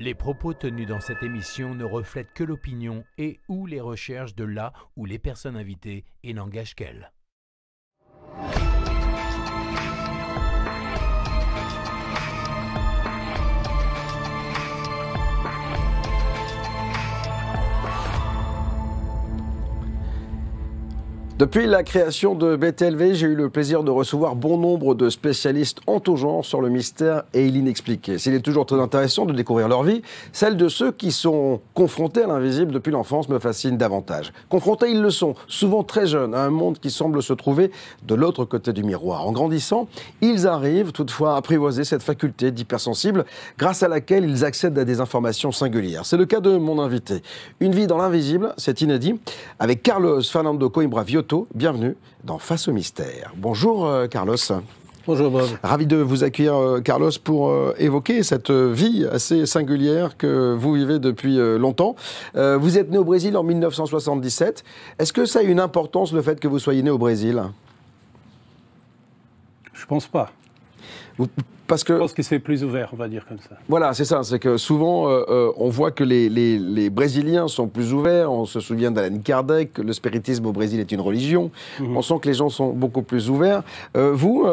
Les propos tenus dans cette émission ne reflètent que l'opinion et ou les recherches de la ou les personnes invitées et n'engagent qu'elles. Depuis la création de BTLV, j'ai eu le plaisir de recevoir bon nombre de spécialistes en tout genre sur le mystère et l'inexpliqué. S'il est toujours très intéressant de découvrir leur vie, celle de ceux qui sont confrontés à l'invisible depuis l'enfance me fascine davantage. Confrontés, ils le sont, souvent très jeunes, à un monde qui semble se trouver de l'autre côté du miroir. En grandissant, ils arrivent toutefois à apprivoiser cette faculté d'hypersensible grâce à laquelle ils accèdent à des informations singulières. C'est le cas de mon invité. Une vie dans l'invisible, c'est inédit, avec Carlos Fernando Coimbra Vioto. Bienvenue dans Face au mystère. Bonjour Carlos. Bonjour Bob. Ravi de vous accueillir Carlos pour évoquer cette vie assez singulière que vous vivez depuis longtemps. Vous êtes né au Brésil en 1977. Est-ce que ça a une importance le fait que vous soyez né au Brésil? Je pense pas. Parce que, je pense que c'est plus ouvert, on va dire comme ça. Voilà, c'est ça. C'est que souvent, on voit que les Brésiliens sont plus ouverts. On se souvient d'Allan Kardec, que le spiritisme au Brésil est une religion. On sent que les gens sont beaucoup plus ouverts. Vous,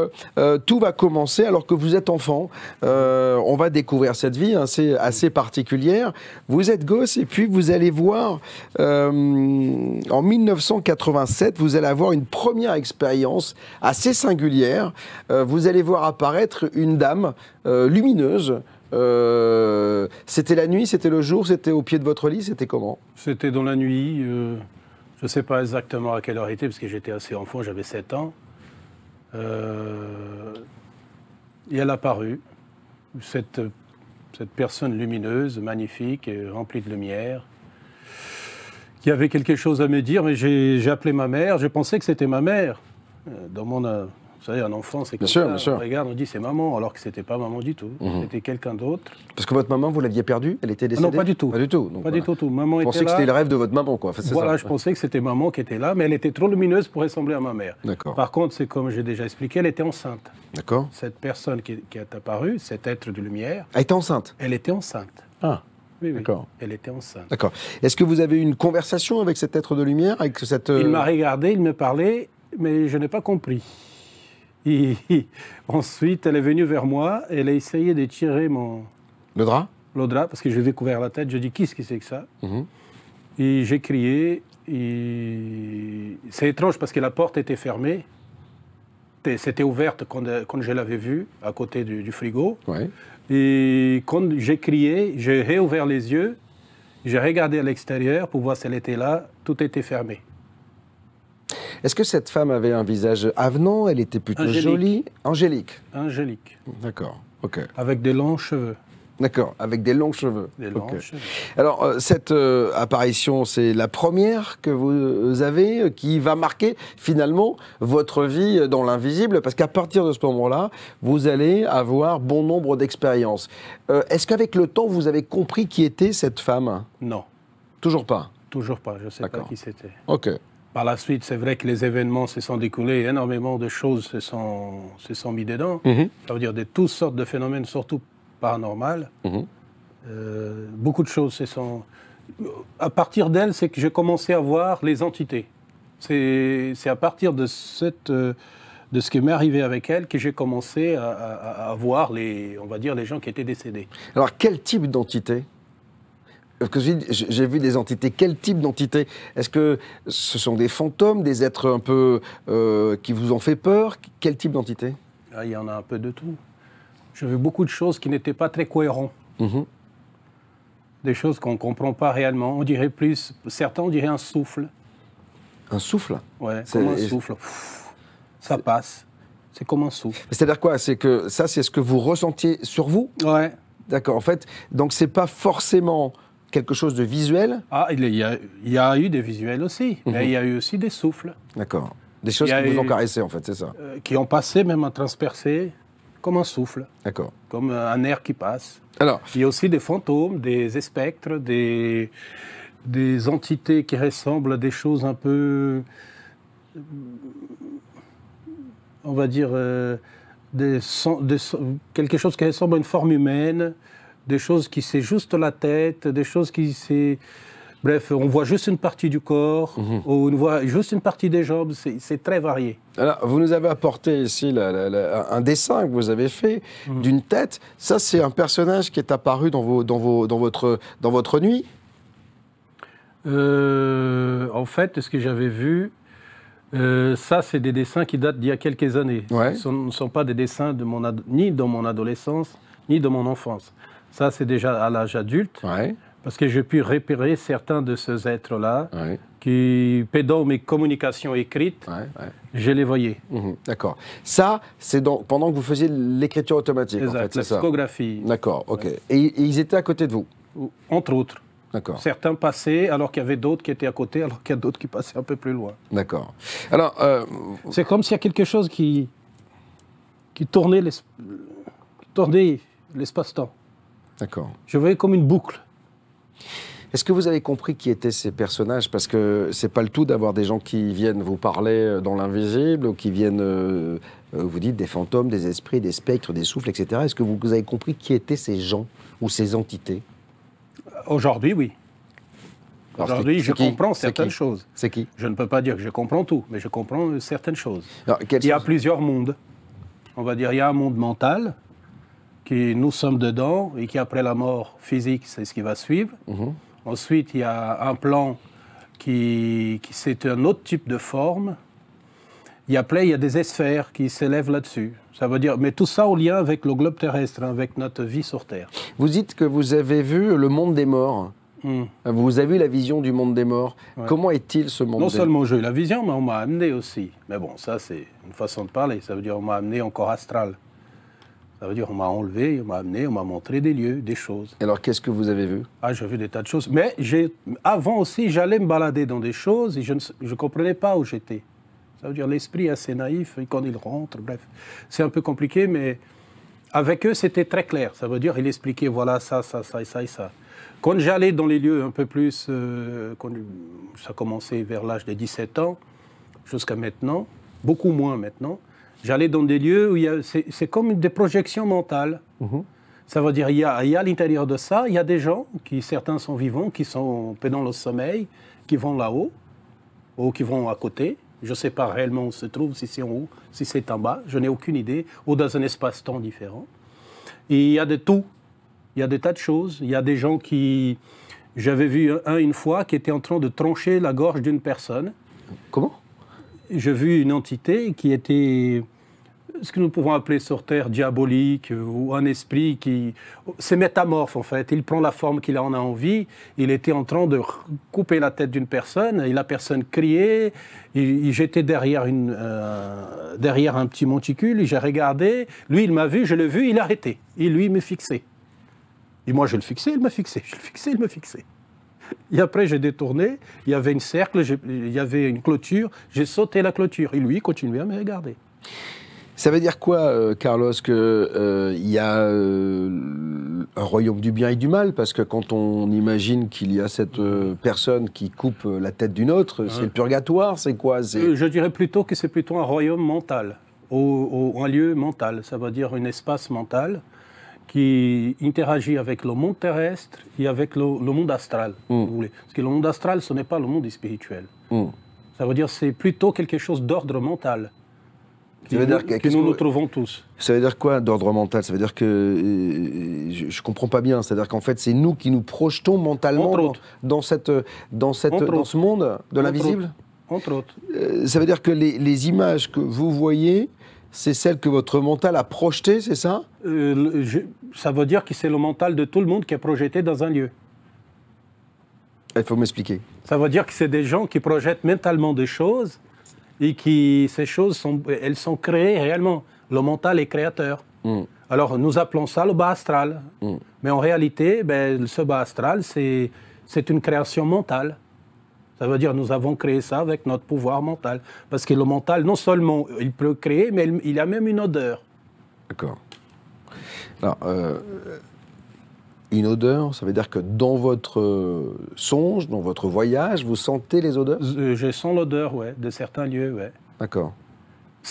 tout va commencer alors que vous êtes enfant. On va découvrir cette vie assez particulière. Vous êtes gosse et puis vous allez voir, en 1987, vous allez avoir une première expérience assez singulière. Vous allez voir apparaître une dame lumineuse. C'était la nuit, c'était le jour, c'était au pied de votre lit, c'était comment? C'était dans la nuit, je ne sais pas exactement à quelle heure il était, parce que j'étais assez enfant, j'avais 7 ans. Et elle a apparu, cette personne lumineuse, magnifique, remplie de lumière, qui avait quelque chose à me dire, mais j'ai appelé ma mère, je pensais que c'était ma mère. Dans mon... Vous savez, un enfant, c'est comme ça. Bien sûr. On regarde, on dit c'est maman, alors que c'était pas maman du tout. C'était quelqu'un d'autre. Parce que votre maman, vous l'aviez perdue? Elle était décédée? Non, pas du tout. Pas du tout. Donc, pas du tout. Maman était là. Vous pensez que c'était le rêve de votre maman, quoi. Voilà, ça. Je pensais que c'était maman qui était là, mais elle était trop lumineuse pour ressembler à ma mère. D'accord. Par contre, c'est comme j'ai déjà expliqué, elle était enceinte. D'accord. Cette personne qui est apparue, cet être de lumière... Elle était enceinte? Elle était enceinte. Ah. Oui. D'accord. Elle était enceinte. D'accord. Est-ce que vous avez eu une conversation avec cet être de lumière, avec cette... Il m'a regardé, il me parlait, mais je n'ai pas compris. Ensuite, elle est venue vers moi, elle a essayé de tirer Le drap? Le drap, parce que je lui ai couvert la tête. Je dis, qu'est-ce que c'est que ça? Et j'ai crié. C'est étrange parce que la porte était fermée. C'était ouverte quand je l'avais vue, à côté du frigo. Ouais. Et quand j'ai crié, j'ai réouvert les yeux, j'ai regardé à l'extérieur pour voir si elle était là. Tout était fermé. Est-ce que cette femme avait un visage avenant? Elle était plutôt jolie? Angélique. Angélique. D'accord, ok. Avec des longs cheveux. D'accord, avec des longs cheveux. Des longs cheveux. Alors, cette apparition, c'est la première que vous avez qui va marquer finalement votre vie dans l'invisible, parce qu'à partir de ce moment-là, vous allez avoir bon nombre d'expériences. Est-ce qu'avec le temps, vous avez compris qui était cette femme? Non. Toujours pas? Toujours pas, je ne sais pas qui c'était. Ok. Par la suite, c'est vrai que les événements se sont découlés, énormément de choses se sont mis dedans. Ça veut dire de toutes sortes de phénomènes, surtout paranormales. Beaucoup de choses se sont... À partir d'elle, c'est que j'ai commencé à voir les entités. C'est à partir de ce qui m'est arrivé avec elle que j'ai commencé à voir on va dire, les gens qui étaient décédés. Alors, quel type d'entité? Parce que j'ai vu des entités. Quel type d'entité? Est-ce que ce sont des fantômes, des êtres un peu qui vous ont fait peur? Quel type d'entité? Il y en a un peu de tout. J'ai vu beaucoup de choses qui n'étaient pas très cohérentes. Des choses qu'on ne comprend pas réellement. On dirait plus... Certains, on dirait un souffle. Un souffle? Ouais, comme un souffle. Ça passe. C'est comme un souffle. C'est-à-dire quoi? C'est que ça, c'est ce que vous ressentiez sur vous? Ouais. D'accord. En fait, donc c'est pas forcément quelque chose de visuel? Ah, il y a eu des visuels aussi, mais il y a eu aussi des souffles. D'accord. Des choses qui vous ont caressé, en fait, c'est ça? Qui ont passé, même à transpercer, comme un souffle. D'accord. Comme un air qui passe. Alors, il y a aussi des fantômes, des spectres, des entités qui ressemblent à des choses un peu... On va dire... quelque chose qui ressemble à une forme humaine, des choses qui c'est juste la tête, des choses qui c'est... Bref, on voit juste une partie du corps, ou on voit juste une partie des jambes, c'est très varié. Alors, vous nous avez apporté ici un dessin que vous avez fait d'une tête. Ça, c'est un personnage qui est apparu dans votre nuit. En fait, ce que j'avais vu, ça, c'est des dessins qui datent d'il y a quelques années. Ouais. Ce ne sont pas des dessins ni de mon adolescence, ni de mon enfance. Ça, c'est déjà à l'âge adulte. Ouais. Parce que j'ai pu repérer certains de ces êtres-là Ouais. qui, pendant mes communications écrites, je les voyais. D'accord. Ça, c'est pendant que vous faisiez l'écriture automatique, Exact, en fait, c'est la ça. psychographie. D'accord, ok. Et ils étaient à côté de vous. Entre autres. D'accord. Certains passaient alors qu'il y avait d'autres qui étaient à côté, alors qu'il y a d'autres qui passaient un peu plus loin. D'accord. Alors, c'est comme s'il y a quelque chose qui tournait l'espace-temps. D'accord. Je voyais comme une boucle. Est-ce que vous avez compris qui étaient ces personnages? Parce que c'est pas le tout d'avoir des gens qui viennent vous parler dans l'invisible, ou qui viennent, vous dites, des fantômes, des esprits, des spectres, des souffles, etc. Est-ce que vous avez compris qui étaient ces gens ou ces entités? Aujourd'hui, oui. Aujourd'hui, je comprends certaines choses. C'est qui? Je ne peux pas dire que je comprends tout, mais je comprends certaines choses. Alors, il y a plusieurs mondes. On va dire, il y a un monde mental, qui nous sommes dedans, et qui après la mort physique, c'est ce qui va suivre. Ensuite, il y a un plan qui c'est un autre type de forme. Et après, il y a des sphères qui s'élèvent là-dessus. Ça veut dire, mais tout ça au lien avec le globe terrestre, avec notre vie sur Terre. Vous dites que vous avez vu le monde des morts. Vous avez eu la vision du monde des morts. Ouais. Comment est-il ce monde Non des morts? seulement j'ai eu la vision, mais on m'a amené aussi. Mais bon, ça c'est une façon de parler. Ça veut dire on m'a amené en corps astral. Ça veut dire on m'a enlevé, on m'a amené, on m'a montré des lieux, des choses. Alors qu'est-ce que vous avez vu? Ah, j'ai vu des tas de choses. Mais avant aussi, j'allais me balader dans des choses et je ne comprenais pas où j'étais. Ça veut dire l'esprit est assez naïf, et quand il rentre, bref. C'est un peu compliqué, mais avec eux, c'était très clair. Ça veut dire il expliquait, voilà, ça, ça, ça et ça et ça. Quand j'allais dans les lieux un peu plus, quand ça commençait vers l'âge de 17 ans, jusqu'à maintenant, beaucoup moins maintenant, j'allais dans des lieux où c'est comme des projections mentales. Ça veut dire il y a à l'intérieur de ça, il y a des gens, certains sont vivants, qui sont pendant le sommeil, qui vont là-haut, ou qui vont à côté. Je ne sais pas réellement où se trouve, si c'est en haut, si c'est en bas, je n'ai aucune idée, ou dans un espace-temps différent. Et il y a de tout. Il y a des tas de choses. Il y a des gens qui... J'avais vu une fois qui était en train de trancher la gorge d'une personne. Comment? J'ai vu une entité qui était ce que nous pouvons appeler sur Terre diabolique, ou un esprit qui... C'est métamorphe en fait. Il prend la forme qu'il en a envie. Il était en train de couper la tête d'une personne et la personne criait. J'étais derrière un petit monticule et j'ai regardé. Lui, il m'a vu, je l'ai vu, il a arrêté. Et lui, il me fixait. Et moi, je le fixais, il me fixait. Je le fixais, il me fixait. Et après, j'ai détourné. Il y avait un cercle, il y avait une clôture. J'ai sauté la clôture. Et lui, il continuait à me regarder. Ça veut dire quoi, Carlos, qu'il y a un royaume du bien et du mal? Parce que quand on imagine qu'il y a cette personne qui coupe la tête d'une autre, c'est le purgatoire, c'est quoi? Je dirais plutôt que c'est plutôt un royaume mental, un lieu mental. Ça veut dire un espace mental qui interagit avec le monde terrestre et avec le monde astral, si vous voulez. Parce que le monde astral, ce n'est pas le monde spirituel. Ça veut dire que c'est plutôt quelque chose d'ordre mental. Que nous trouvons tous. Ça veut dire quoi d'ordre mental? Ça veut dire que je ne comprends pas bien. C'est-à-dire qu'en fait, c'est nous qui nous projetons mentalement dans ce monde de l'invisible? Entre autres. Ça veut dire que les images que vous voyez, c'est celles que votre mental a projetées, c'est ça? Ça veut dire que c'est le mental de tout le monde qui est projeté dans un lieu. Il faut m'expliquer. Ça veut dire que c'est des gens qui projettent mentalement des choses et ces choses elles sont créées réellement. Le mental est créateur. Alors nous appelons ça le bas astral. Mais en réalité, ce bas astral, c'est une création mentale. Ça veut dire que nous avons créé ça avec notre pouvoir mental. Parce que le mental, non seulement il peut créer, mais il a même une odeur. D'accord. Alors, une odeur, ça veut dire que dans votre songe, dans votre voyage, vous sentez les odeurs? Je sens l'odeur, oui, de certains lieux, oui. D'accord.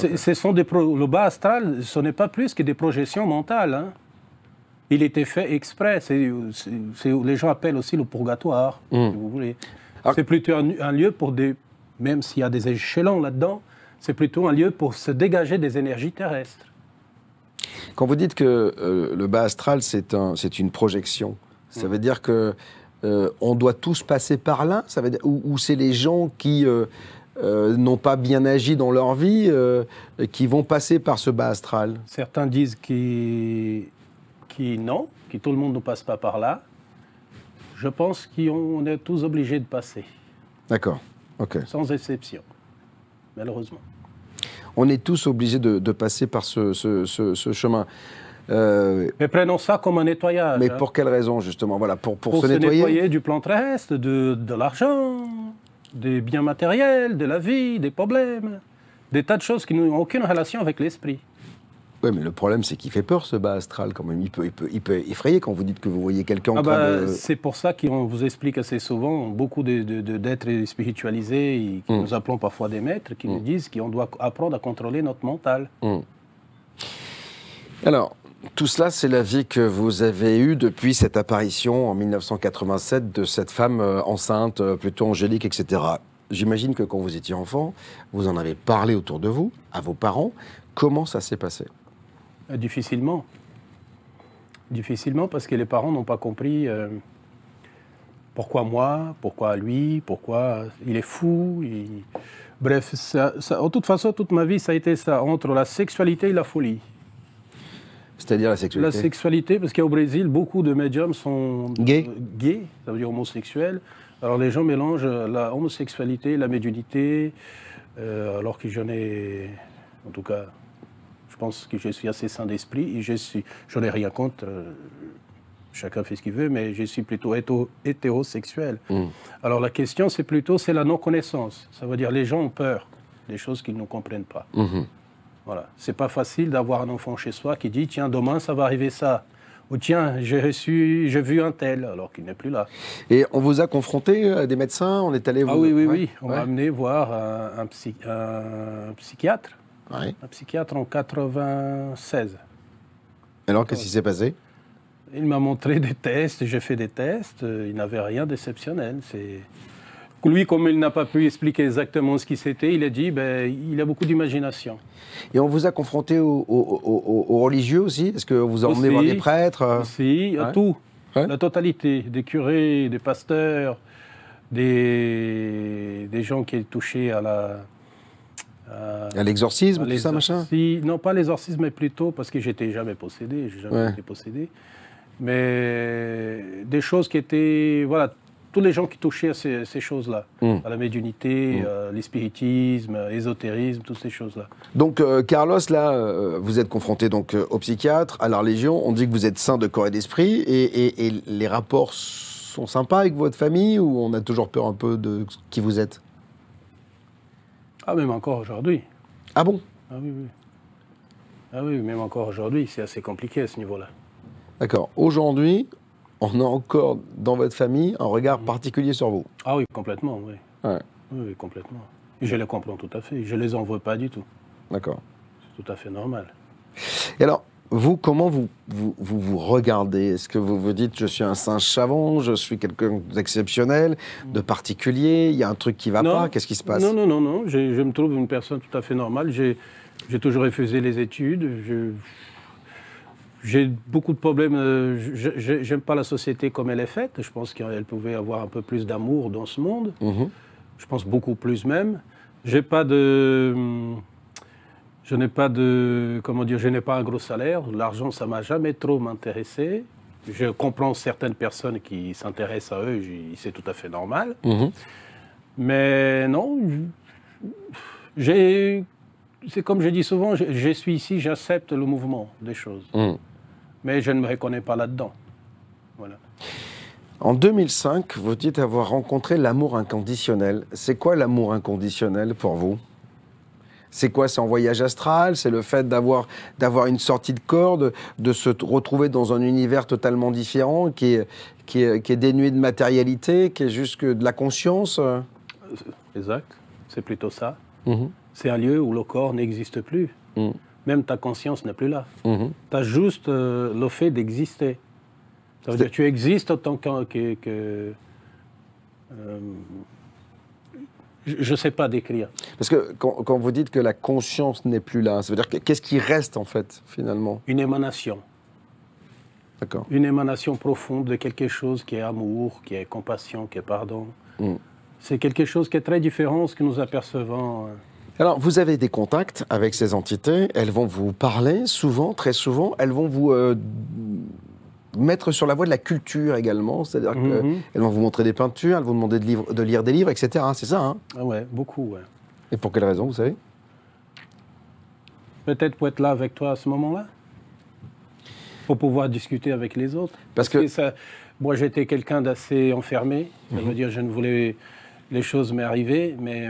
Le bas astral, ce n'est pas plus que des projections mentales. Hein. Il était fait exprès. Les gens appellent aussi le purgatoire, si vous voulez. C'est plutôt un lieu pour des... Même s'il y a des échelons là-dedans, c'est plutôt un lieu pour se dégager des énergies terrestres. Quand vous dites que le bas astral, c'est une projection, ça veut dire que on doit tous passer par là, ça veut dire, ou c'est les gens qui n'ont pas bien agi dans leur vie qui vont passer par ce bas astral? Certains disent non, que tout le monde ne passe pas par là. Je pense qu'on est tous obligés de passer. D'accord, ok. Sans exception, malheureusement. On est tous obligés de passer par ce chemin. Mais prenons ça comme un nettoyage. Mais pour quelle raison, justement? Voilà, pour se nettoyer du plan terrestre, de l'argent, des biens matériels, de la vie, des problèmes, des tas de choses qui n'ont aucune relation avec l'esprit. Oui, mais le problème, c'est qu'il fait peur, ce bas astral, quand même. Il peut effrayer quand vous dites que vous voyez quelqu'un en train de... C'est pour ça qu'on vous explique assez souvent, beaucoup d'êtres spiritualisés, et que nous appelons parfois des maîtres, qui nous disent qu'on doit apprendre à contrôler notre mental. Alors, tout cela, c'est la vie que vous avez eue depuis cette apparition en 1987 de cette femme enceinte, plutôt angélique, etc. J'imagine que quand vous étiez enfant, vous en avez parlé autour de vous, à vos parents. Comment ça s'est passé? Difficilement. Difficilement parce que les parents n'ont pas compris pourquoi moi, pourquoi lui, pourquoi il est fou. Bref, de toute façon, toute ma vie, ça a été ça, entre la sexualité et la folie. C'est-à-dire la sexualité? La sexualité, parce qu'au Brésil, beaucoup de médiums sont gays, ça veut dire homosexuels. Alors les gens mélangent la homosexualité et la médiumnité, alors que j'en ai, en tout cas... Je pense que je suis assez sain d'esprit et je n'ai rien contre, chacun fait ce qu'il veut, mais je suis plutôt hétérosexuel. Alors la question, c'est la non-connaissance. Ça veut dire les gens ont peur des choses qu'ils ne comprennent pas. Voilà. C'est pas facile d'avoir un enfant chez soi qui dit « Tiens, demain, ça va arriver ça ». Ou « Tiens, j'ai vu un tel », alors qu'il n'est plus là. Et on vous a confronté à des médecins? On est allé vous... Ah oui. On m'a amené voir un psychiatre. Ouais. Un psychiatre en 96. Alors, qu'est-ce qui s'est passé? Il m'a montré des tests, j'ai fait des tests, il n'avait rien d'exceptionnel. Lui, comme il n'a pas pu expliquer exactement ce qui c'était, il a dit, il a beaucoup d'imagination. Et on vous a confronté aux religieux aussi? Est-ce que vous emmenez voir des prêtres? Si, à tout, la totalité, des curés, des pasteurs, des gens qui étaient touchés à l'exorcisme, tout ça, machin? Non, pas l'exorcisme, mais plutôt parce que j'étais jamais possédé, j'ai jamais été possédé. Mais des choses qui étaient, voilà, tous les gens qui touchaient à ces choses-là, à la médiumnité, l'espiritisme, l'ésotérisme, toutes ces choses-là. Donc, Carlos, là, vous êtes confronté donc au psychiatre, à la religion. On dit que vous êtes sain de corps et d'esprit, et les rapports sont sympas avec votre famille, ou on a toujours peur un peu de qui vous êtes? Ah, même encore aujourd'hui. Ah bon? Ah oui. Ah oui, même encore aujourd'hui, c'est assez compliqué à ce niveau-là. D'accord. Aujourd'hui, on a encore dans votre famille un regard particulier sur vous? Ah oui, complètement, oui. Ouais. Oui, complètement. Et je les comprends tout à fait. Je ne les en veux pas du tout. D'accord. C'est tout à fait normal. Et alors, vous, comment vous regardez? Est-ce que vous vous dites, je suis un singe savant, je suis quelqu'un d'exceptionnel, de particulier, il y a un truc qui ne va pas, qu'est-ce qui se passe? Non. Je me trouve une personne tout à fait normale. J'ai toujours refusé les études. J'ai beaucoup de problèmes. J'aime pas la société comme elle est faite. Je pense qu'elle pouvait avoir un peu plus d'amour dans ce monde. Je pense beaucoup plus même. Je n'ai pas un gros salaire. L'argent, ça m'a jamais trop m'intéressé. Je comprends certaines personnes qui s'intéressent à eux, c'est tout à fait normal. Mais non, c'est comme je dis souvent, je suis ici, j'accepte le mouvement des choses. Mais je ne me reconnais pas là-dedans. Voilà. En 2005, vous dites avoir rencontré l'amour inconditionnel. C'est quoi l'amour inconditionnel pour vous? C'est quoi? C'est en voyage astral? C'est le fait d'avoir une sortie de corps, de se retrouver dans un univers totalement différent, qui est dénué de matérialité, qui est juste que de la conscience? Exact. C'est plutôt ça. C'est un lieu où le corps n'existe plus. même ta conscience n'est plus là. Tu as juste le fait d'exister. Ça veut dire que tu existes autant que je ne sais pas décrire. Parce que quand vous dites que la conscience n'est plus là, ça veut dire qu'est-ce qui reste en fait, finalement? Une émanation. D'accord. Une émanation profonde de quelque chose qui est amour, qui est compassion, qui est pardon. C'est quelque chose qui est très différent de ce que nous apercevons. Alors, vous avez des contacts avec ces entités, elles vont vous parler souvent, très souvent, elles vont vous mettre sur la voie de la culture également, c'est-à-dire qu'elles vont vous montrer des peintures, elles vont vous demander de lire des livres, etc. C'est ça, hein? Ah ouais, beaucoup, ouais. Et pour quelle raison, vous savez? Peut-être pour être là avec toi à ce moment-là, pour pouvoir discuter avec les autres. Parce que ça, moi, j'étais quelqu'un d'assez enfermé, ça veut dire que je ne voulais les choses m'arriver, mais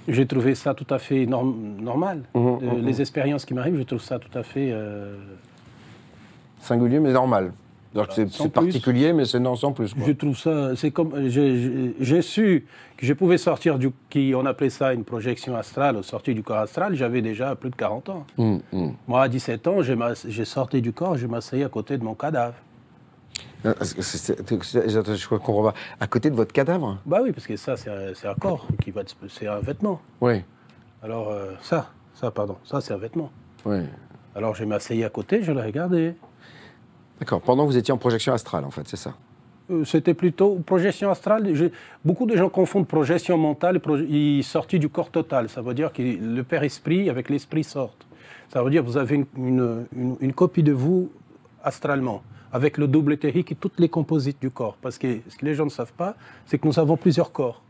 j'ai trouvé ça tout à fait normal. Les expériences qui m'arrivent, je trouve ça tout à fait... singulier, mais normal. C'est particulier, mais c'est non sans plus, quoi. Je trouve ça... C'est comme... J'ai su que je pouvais sortir on appelait ça une projection astrale, sortie du corps astral, j'avais déjà plus de 40 ans. Moi, à 17 ans, j'ai sorti du corps, je m'asseyais à côté de mon cadavre. Je comprends pas. À côté de votre cadavre? Bah oui, parce que ça, c'est un corps, c'est un vêtement. Oui. Alors, ça, c'est un vêtement. Oui. Alors, je m'asseyais à côté, je le regardais. D'accord. Pendant que vous étiez en projection astrale, en fait, c'est ça? C'était plutôt projection astrale. Beaucoup de gens confondent projection mentale et sortie du corps total. Ça veut dire que le père esprit avec l'esprit sortent. Ça veut dire que vous avez une copie de vous astralement, avec le double éthérique et toutes les composites du corps. Parce que ce que les gens ne savent pas, c'est que nous avons plusieurs corps.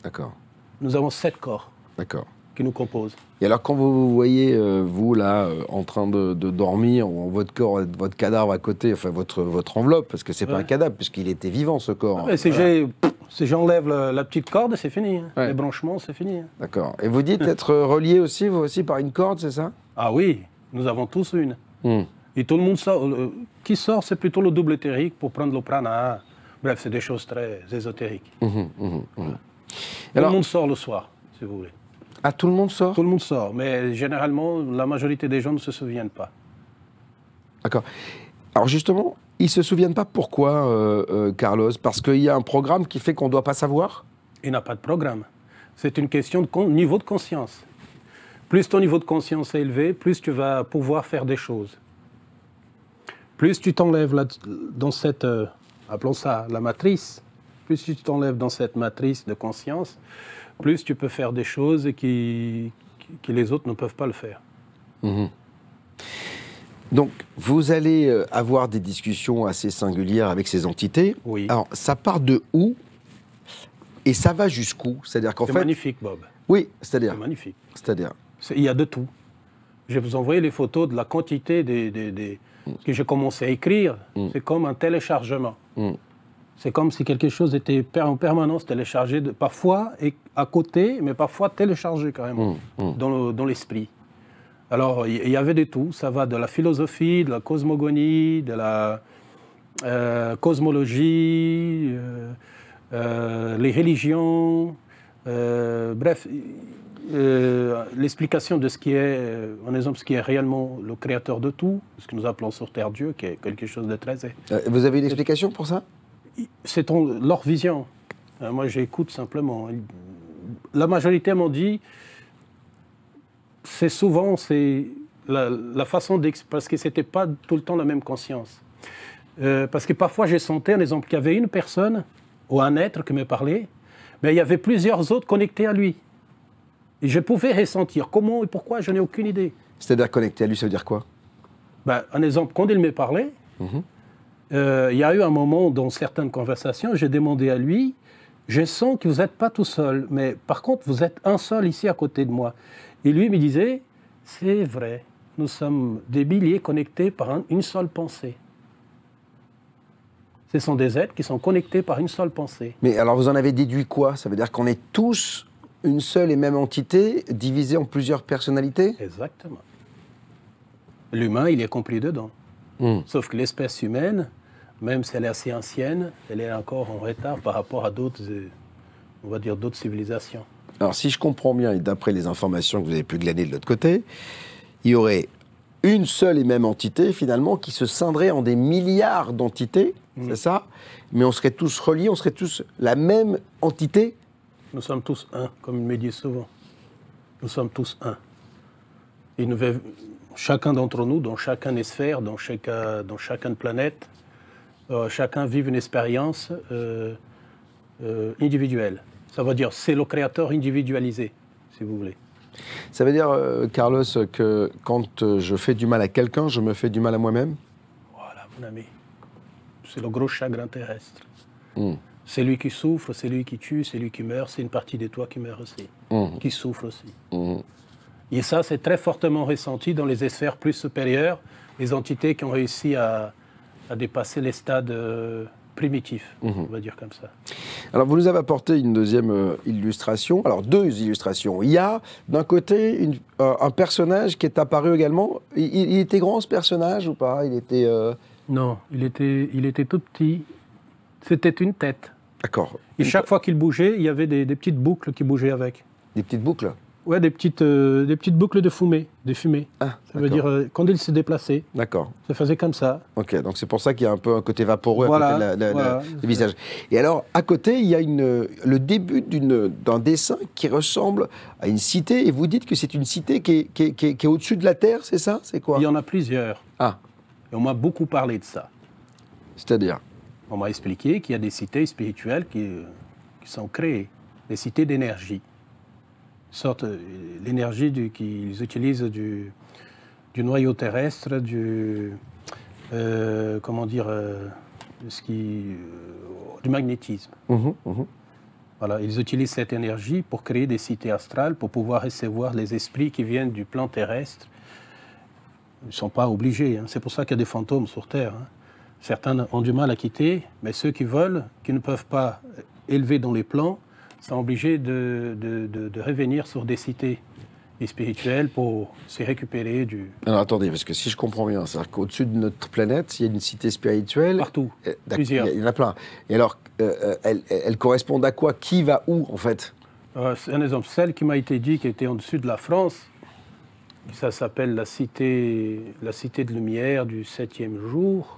D'accord. Nous avons 7 corps. D'accord. Qui nous composent. Et alors, quand vous voyez, vous, là, en train de dormir, ou votre corps, votre cadavre à côté, enfin, votre enveloppe, parce que c'est pas un cadavre, puisqu'il était vivant, ce corps. Si j'enlève la petite corde, c'est fini. Hein. Les branchements, c'est fini. Hein. D'accord. Et vous dites être relié aussi, vous aussi, par une corde, c'est ça? Ah oui, nous avons tous une. Et tout le monde sort. Qui sort, c'est plutôt le double éthérique pour prendre le prana. Bref, c'est des choses très ésotériques. Tout le monde sort le soir, si vous voulez. Ah, tout le monde sort? Tout le monde sort, mais généralement, la majorité des gens ne se souviennent pas. D'accord. Alors justement, ils ne se souviennent pas pourquoi, Carlos? Parce qu'il y a un programme qui fait qu'on ne doit pas savoir? Il n'y a pas de programme. C'est une question de niveau de conscience. Plus ton niveau de conscience est élevé, plus tu vas pouvoir faire des choses. Plus tu t'enlèves dans cette, appelons ça la matrice, plus tu t'enlèves dans cette matrice de conscience, plus tu peux faire des choses que les autres ne peuvent pas le faire. Donc, vous allez avoir des discussions assez singulières avec ces entités. Oui. Alors, ça part de où et ça va jusqu'où? C'est-à-dire qu'en fait... C'est magnifique, Bob. Oui, c'est-à-dire... C'est magnifique. C'est-à-dire... Il y a de tout. Je vais vous envoyer les photos de la quantité que j'ai commencé à écrire. C'est comme un téléchargement. C'est comme si quelque chose était en permanence téléchargé, parfois à côté, mais parfois téléchargé carrément, dans l'esprit. Alors, il y avait de tout. Ça va de la philosophie, de la cosmogonie, de la cosmologie, les religions, bref, l'explication de ce qui est, en exemple, ce qui est réellement le créateur de tout, ce que nous appelons sur Terre Dieu, qui est quelque chose de très... Vous avez une explication pour ça? C'est leur vision. Moi, j'écoute simplement. La majorité m'ont dit, c'est souvent la façon d'exprimer, parce que ce n'était pas tout le temps la même conscience. Parce que parfois, j'ai senti, un exemple, qu'il y avait une personne ou un être qui me parlait, mais il y avait plusieurs autres connectés à lui. Et je pouvais ressentir. Comment et pourquoi, je n'ai aucune idée. C'est-à-dire connecté à lui, ça veut dire quoi? Un exemple, quand il me parlait, il y a eu un moment dans certaines conversations, j'ai demandé à lui, je sens que vous n'êtes pas tout seul, mais par contre, vous êtes un seul ici à côté de moi. Et lui me disait, c'est vrai, nous sommes des milliers connectés par une seule pensée. Ce sont des êtres qui sont connectés par une seule pensée. Mais alors, vous en avez déduit quoi? Ça veut dire qu'on est tous une seule et même entité, divisée en plusieurs personnalités? Exactement. L'humain, il est compris dedans. Sauf que l'espèce humaine, même si elle est assez ancienne, elle est encore en retard par rapport à d'autres, on va dire, d'autres civilisations. Alors, si je comprends bien, et d'après les informations que vous avez pu glaner de l'autre côté, il y aurait une seule et même entité, finalement, qui se scinderait en des milliards d'entités, c'est ça? Mais on serait tous reliés, on serait tous la même entité? Nous sommes tous un, comme il me dit souvent. Nous sommes tous un. Et chacun d'entre nous, dans chacune sphère, dans chacune planète, chacun vit une expérience individuelle. Ça veut dire c'est le créateur individualisé, si vous voulez. Ça veut dire, Carlos, que quand je fais du mal à quelqu'un, je me fais du mal à moi-même? Voilà, mon ami. C'est le gros chagrin terrestre. C'est lui qui souffre, c'est lui qui tue, c'est lui qui meurt, c'est une partie de toi qui meurt aussi, qui souffre aussi. Et ça, c'est très fortement ressenti dans les sphères plus supérieures, les entités qui ont réussi à dépasser les stades primitifs, on va dire comme ça. Alors, vous nous avez apporté une deuxième illustration, alors deux illustrations. Il y a, d'un côté, un personnage qui est apparu également. Il était grand, ce personnage, ou pas? Il était... Non, il était tout petit. C'était une tête. D'accord. Et chaque fois qu'il bougeait, il y avait des petites boucles qui bougeaient avec. Des petites boucles? Ouais, des petites boucles de fumée. Ah, ça veut dire, quand il se déplaçait, d'accord, ça faisait comme ça. Ok, donc c'est pour ça qu'il y a un peu un côté vaporeux voilà, à côté voilà, du visage. Et alors, à côté, il y a le début d'un dessin qui ressemble à une cité, et vous dites que c'est une cité qui est au-dessus de la Terre, c'est ça? C'est quoi? Il y en a plusieurs. Ah. Et on m'a beaucoup parlé de ça. C'est-à-dire? On m'a expliqué qu'il y a des cités spirituelles qui sont créées, des cités d'énergie. L'énergie qu'ils utilisent du noyau terrestre, du magnétisme. Voilà, ils utilisent cette énergie pour créer des cités astrales, pour pouvoir recevoir les esprits qui viennent du plan terrestre. Ils ne sont pas obligés, hein. C'est pour ça qu'il y a des fantômes sur Terre, hein. Certains ont du mal à quitter, mais ceux qui veulent, qui ne peuvent pas élever dans les plans, sont obligés de revenir sur des cités spirituelles pour se récupérer du... Alors attendez, parce que si je comprends bien, c'est-à-dire qu'au-dessus de notre planète, il y a une cité spirituelle... Partout, plusieurs. Il y en a plein. Et alors, elles correspondent à quoi? Qui va où, en fait? C'est un exemple. Celle qui m'a été dit, qui était au-dessus de la France, ça s'appelle la cité de lumière du 7e jour.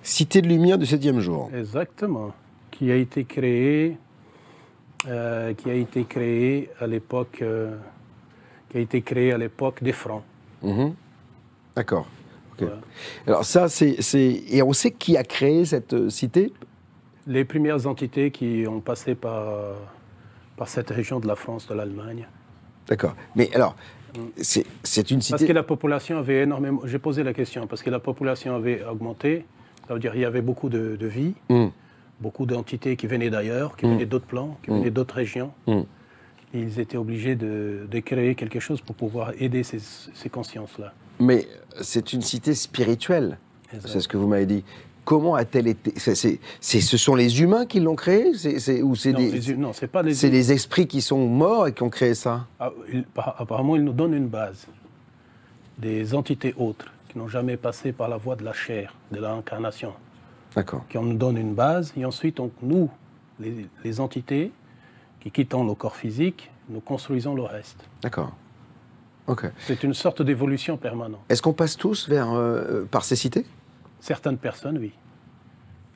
Cité de lumière du 7e jour. Exactement. Qui a été créée à l'époque des Francs. D'accord. Okay. Voilà. Alors ça, et on sait qui a créé cette cité? Les premières entités qui ont passé par cette région de la France, de l'Allemagne. D'accord. Mais alors, c'est une cité... Parce que la population avait énormément... J'ai posé la question, parce que la population avait augmenté, ça veut dire qu'il y avait beaucoup de vie, beaucoup d'entités qui venaient d'ailleurs, qui venaient d'autres plans, qui venaient d'autres régions. Et ils étaient obligés de créer quelque chose pour pouvoir aider ces consciences-là. Mais c'est une cité spirituelle, c'est ce que vous m'avez dit. Comment a-t-elle été... Ce sont les humains qui l'ont créé? Non, c'est pas les... C'est les esprits qui sont morts et qui ont créé ça? Apparemment, ils nous donnent une base. Des entités autres, qui n'ont jamais passé par la voie de la chair, de l'incarnation. D'accord. Qui nous donnent une base, et ensuite, nous, les entités, qui quittons le corps physique, nous construisons le reste. D'accord. Ok. C'est une sorte d'évolution permanente. Est-ce qu'on passe tous par ces cités? Certaines personnes, oui.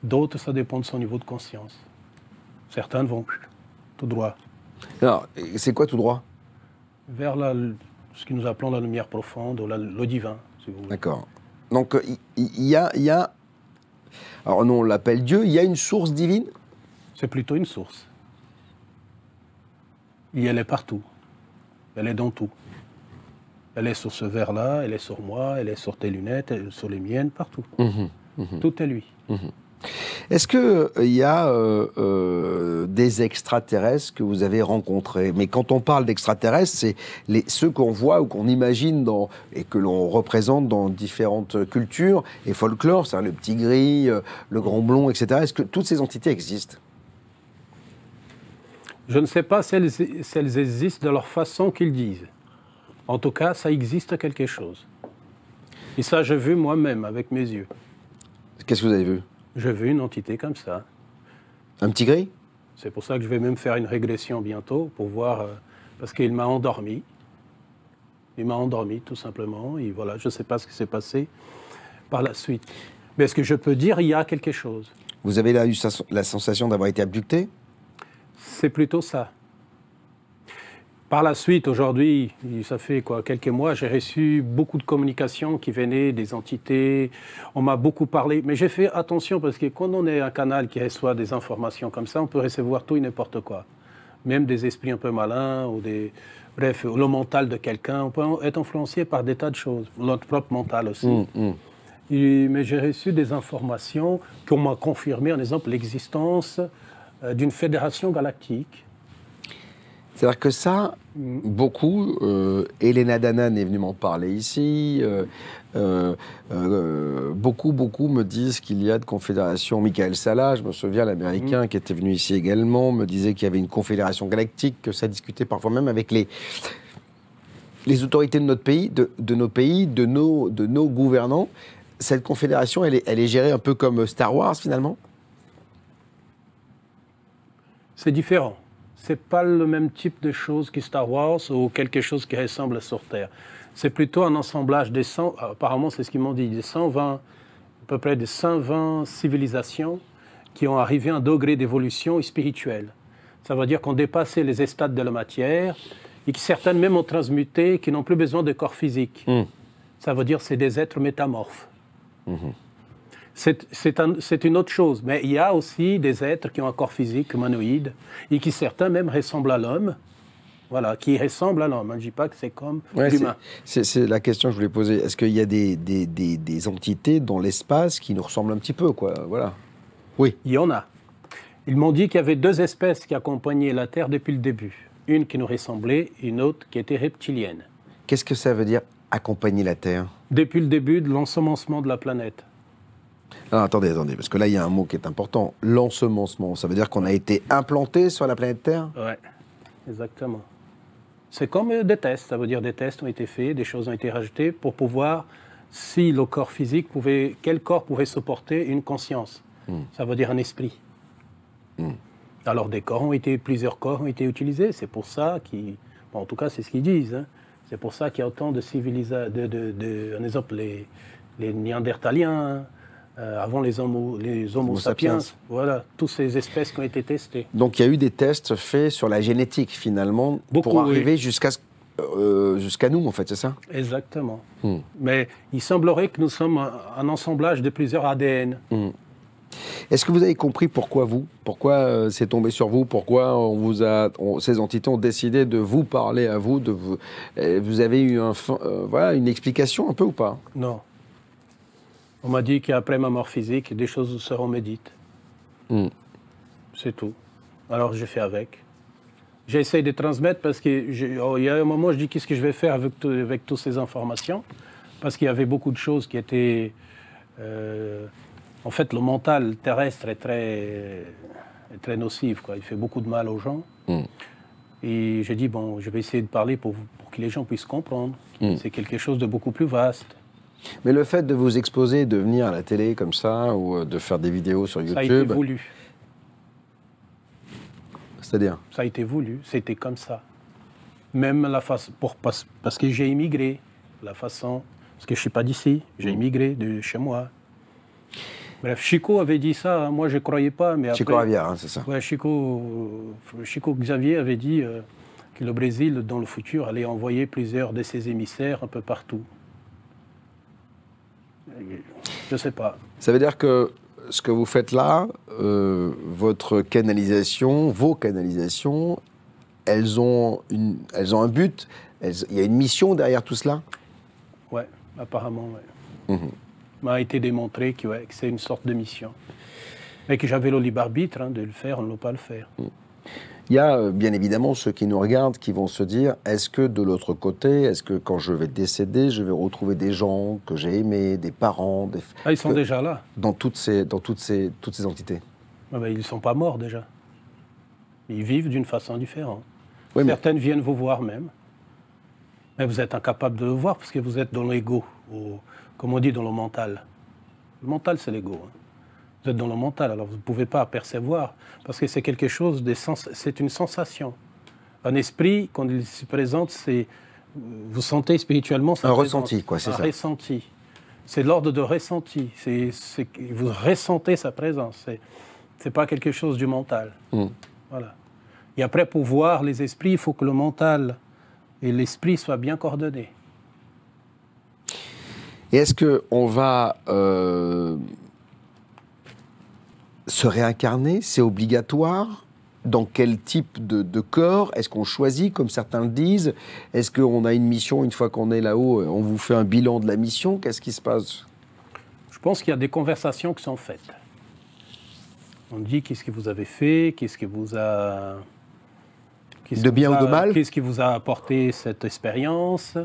D'autres, ça dépend de son niveau de conscience. Certaines vont tout droit. Alors, c'est quoi tout droit? Vers ce que nous appelons la lumière profonde, ou le divin, si vous voulez. D'accord. Donc, il y a... Alors, nous, on l'appelle Dieu. Il y a une source divine? C'est plutôt une source. Et elle est partout. Elle est dans tout. Elle est sur ce verre-là, elle est sur moi, elle est sur tes lunettes, elle est sur les miennes, partout. Tout est lui. Est-ce qu'il y a des extraterrestres que vous avez rencontrés? Mais quand on parle d'extraterrestres, c'est ceux qu'on voit ou qu'on imagine et que l'on représente dans différentes cultures et folklore, c'est-à-dire le petit gris, le grand blond, etc. Est-ce que toutes ces entités existent? Je ne sais pas si elles existent de leur façon qu'ils disent. En tout cas, ça existe quelque chose. Et ça, j'ai vu moi-même avec mes yeux. Qu'est-ce que vous avez vu? J'ai vu une entité comme ça. Un petit gris? C'est pour ça que je vais même faire une régression bientôt pour voir, parce qu'il m'a endormi. Il m'a endormi, tout simplement. Et voilà, je ne sais pas ce qui s'est passé par la suite. Mais ce que je peux dire, il y a quelque chose. Vous avez là eu la sensation d'avoir été abducté? C'est plutôt ça. Par la suite, aujourd'hui, ça fait quoi, quelques mois, j'ai reçu beaucoup de communications qui venaient des entités. On m'a beaucoup parlé. Mais j'ai fait attention parce que quand on est un canal qui reçoit des informations comme ça, on peut recevoir tout et n'importe quoi. Même des esprits un peu malins ou des... Bref, le mental de quelqu'un. On peut être influencé par des tas de choses. Notre propre mental aussi. Mais j'ai reçu des informations qu'on m'a confirmé, en exemple, l'existence d'une fédération galactique. C'est-à-dire que ça, beaucoup, Elena Danaan est venue m'en parler ici, beaucoup me disent qu'il y a de confédérations. Michael Salah, je me souviens, l'Américain qui était venu ici également, me disait qu'il y avait une confédération galactique, que ça discutait parfois même avec les autorités de notre pays, de nos pays, de nos gouvernants. Cette confédération, elle est gérée un peu comme Star Wars, finalement? C'est différent. C'est pas le même type de choses que Star Wars ou quelque chose qui ressemble sur Terre. C'est plutôt un assemblage des 100, apparemment c'est ce qu'ils m'ont dit, des 120, à peu près des 120 civilisations qui ont arrivé à un degré d'évolution spirituelle. Ça veut dire qu'on dépassait les stades de la matière et que certaines même ont transmuté, qui n'ont plus besoin de corps physique. Ça veut dire que c'est des êtres métamorphes. C'est une autre chose, mais il y a aussi des êtres qui ont un corps physique humanoïde et qui certains même ressemblent à l'homme, voilà, qui ressemblent à l'homme. Je ne dis pas que c'est comme l'humain. C'est la question que je voulais poser. Est-ce qu'il y a des entités dans l'espace qui nous ressemblent un petit peu, quoi? Voilà. Oui. Il y en a. Ils m'ont dit qu'il y avait deux espèces qui accompagnaient la Terre depuis le début. Une qui nous ressemblait, une autre qui était reptilienne. Qu'est-ce que ça veut dire, accompagner la Terre? Depuis le début de l'ensemencement de la planète. Alors, attendez, parce que là, il y a un mot qui est important. L'ensemencement, ça veut dire qu'on a été implanté sur la planète Terre? Oui, exactement. C'est comme des tests, ça veut dire des tests ont été faits, des choses ont été rajoutées pour pouvoir, si le corps physique pouvait, quel corps pouvait supporter une conscience. Ça veut dire un esprit. Alors plusieurs corps ont été utilisés, c'est pour ça en tout cas c'est ce qu'ils disent, hein. C'est pour ça qu'il y a autant de civilisations, un exemple, les Néandertaliens, avant les Homo sapiens, voilà, toutes ces espèces qui ont été testées. Donc il y a eu des tests faits sur la génétique finalement, pour arriver jusqu'à nous en fait, c'est ça? Exactement. Mais il semblerait que nous sommes un assemblage de plusieurs ADN. Est-ce que vous avez compris pourquoi c'est tombé sur vous? Pourquoi ces entités ont décidé de vous parler à vous, vous avez eu une explication un peu ou pas? Non. On m'a dit qu'après ma mort physique, des choses seront médites. C'est tout. Alors j'ai fait avec. J'ai essayé de transmettre parce qu'il y a un moment, je dis qu'est-ce que je vais faire avec toutes ces informations? Parce qu'il y avait beaucoup de choses qui étaient... en fait, le mental terrestre est très nocif, quoi. Il fait beaucoup de mal aux gens. Et j'ai dit, bon, je vais essayer de parler pour que les gens puissent comprendre. C'est quelque chose de beaucoup plus vaste. Mais le fait de vous exposer, de venir à la télé comme ça, ou de faire des vidéos sur YouTube... Ça a été voulu. C'est-à-dire? Ça a été voulu, c'était comme ça. Même la façon... Parce que j'ai immigré, la façon... Parce que je ne suis pas d'ici, j'ai immigré de chez moi. Bref, Chico avait dit ça, hein, moi je ne croyais pas, mais après... Chico Xavier, hein, c'est ça. Ouais, Chico Xavier avait dit que le Brésil, dans le futur, allait envoyer plusieurs de ses émissaires un peu partout. Je ne sais pas. Ça veut dire que ce que vous faites là, vos canalisations, elles ont un but, il y a une mission derrière tout cela? Oui, apparemment, oui. M'a été démontré que c'est une sorte de mission. Mais que j'avais le libre arbitre de le faire ou de ne pas le faire. Il y a bien évidemment ceux qui nous regardent qui vont se dire, est-ce que de l'autre côté, est-ce que quand je vais décéder, je vais retrouver des gens que j'ai aimés, des parents, ils sont déjà là. Dans toutes ces entités. Ils ne sont pas morts déjà. Ils vivent d'une façon différente. Oui, certaines viennent vous voir même. Mais vous êtes incapable de le voir parce que vous êtes dans l'ego, comme on dit dans le mental. Le mental, c'est l'ego. Vous êtes dans le mental, alors vous ne pouvez pas apercevoir, parce que c'est quelque chose, c'est une sensation. Un esprit, quand il se présente, c'est vous sentez spirituellement sa présence. Ressenti, quoi, c'est ça. Un ressenti. C'est l'ordre de ressenti. Vous ressentez sa présence. C'est pas quelque chose du mental. Voilà. Et après, pour voir les esprits, il faut que le mental et l'esprit soient bien coordonnés. Et est-ce qu'on va se réincarner? C'est obligatoire? Dans quel type de corps? Est-ce qu'on choisit, comme certains le disent? Est-ce qu'on a une mission, une fois qu'on est là-haut, on vous fait un bilan de la mission? Qu'est-ce qui se passe? Je pense qu'il y a des conversations qui sont faites. On dit qu'est-ce que vous avez fait, qu'est-ce que vous a... De bien ou de mal? Qu'est-ce qui vous a apporté cette expérience?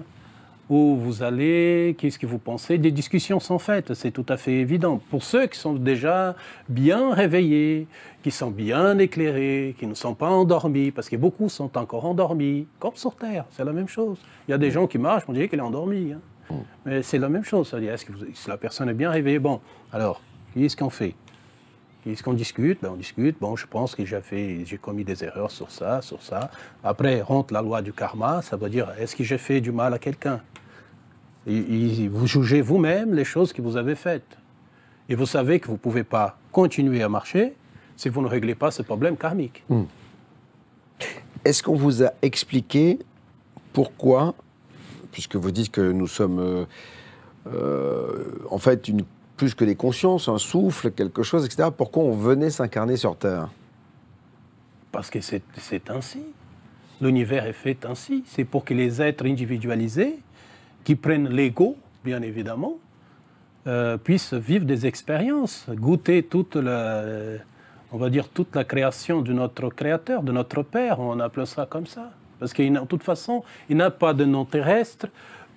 Où vous allez? Qu'est-ce que vous pensez? Des discussions sont faites, c'est tout à fait évident. Pour ceux qui sont déjà bien réveillés, qui sont bien éclairés, qui ne sont pas endormis, parce que beaucoup sont encore endormis, comme sur Terre, c'est la même chose. Il y a des gens qui marchent, on dirait qu'elle est endormie. Hein. Mais c'est la même chose, c'est-à-dire, si la personne est bien réveillée, bon, alors, qu'est-ce qu'on fait? Est-ce qu'on discute? On discute. Bon, je pense que j'ai commis des erreurs sur ça, sur ça. Après, rentre la loi du karma. Ça veut dire, est-ce que j'ai fait du mal à quelqu'un? Vous jugez vous-même les choses que vous avez faites. Et vous savez que vous ne pouvez pas continuer à marcher si vous ne réglez pas ce problème karmique. Est-ce qu'on vous a expliqué pourquoi, puisque vous dites que nous sommes en fait plus que des consciences, un souffle, quelque chose, etc. Pourquoi on venait s'incarner sur Terre? Parce que c'est ainsi. L'univers est fait ainsi. C'est pour que les êtres individualisés, qui prennent l'ego, bien évidemment, puissent vivre des expériences, goûter toute la création de notre Créateur, de notre Père, on appelle ça comme ça. Parce que, de toute façon, il n'a pas de nom terrestre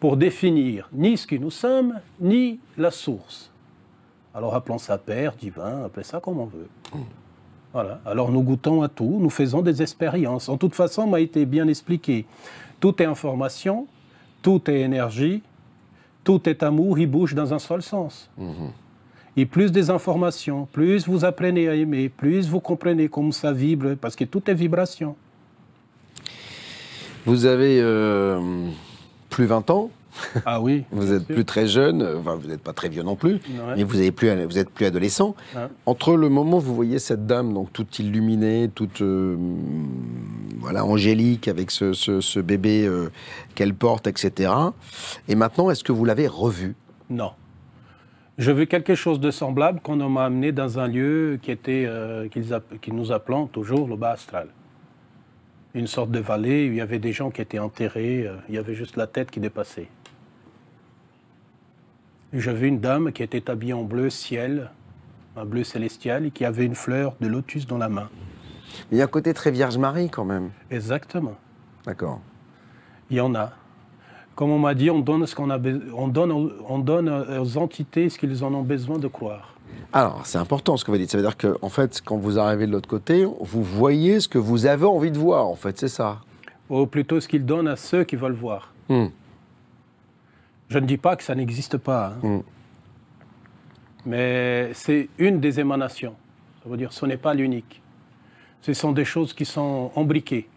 pour définir ni ce que nous sommes, ni la source. Alors appelons ça Père, divin, appelez ça comme on veut. Voilà. Alors nous goûtons à tout, nous faisons des expériences. En toute façon, m'a été bien expliqué. Tout est information, tout est énergie, tout est amour, il bouge dans un seul sens. Et plus des informations, plus vous apprenez à aimer, plus vous comprenez comment ça vibre, parce que tout est vibration. Vous avez plus 20 ans? Ah oui. Vous êtes plus très jeune, enfin, vous n'êtes pas très vieux non plus, mais vous êtes plus adolescent. Entre le moment où vous voyez cette dame, donc toute illuminée, toute voilà, angélique, avec ce bébé qu'elle porte, etc. Et maintenant, est-ce que vous l'avez revue? Non. Je veux quelque chose de semblable qu'on m'a amené dans un lieu qui était, qu'ils nous appelons toujours le bas astral. Une sorte de vallée où il y avait des gens qui étaient enterrés, il y avait juste la tête qui dépassait. J'avais une dame qui était habillée en bleu ciel, un bleu célestial, et qui avait une fleur de lotus dans la main. Il y a un côté très Vierge Marie quand même. Exactement. D'accord. Il y en a. Comme on m'a dit, on donne on donne aux entités ce qu'ils en ont besoin de croire. Alors, c'est important ce que vous dites. Ça veut dire que, en fait, quand vous arrivez de l'autre côté, vous voyez ce que vous avez envie de voir, en fait, c'est ça. Ou plutôt ce qu'ils donnent à ceux qui veulent voir. Je ne dis pas que ça n'existe pas. Mais c'est une des émanations. Ça veut dire que ce n'est pas l'unique. Ce sont des choses qui sont imbriquées.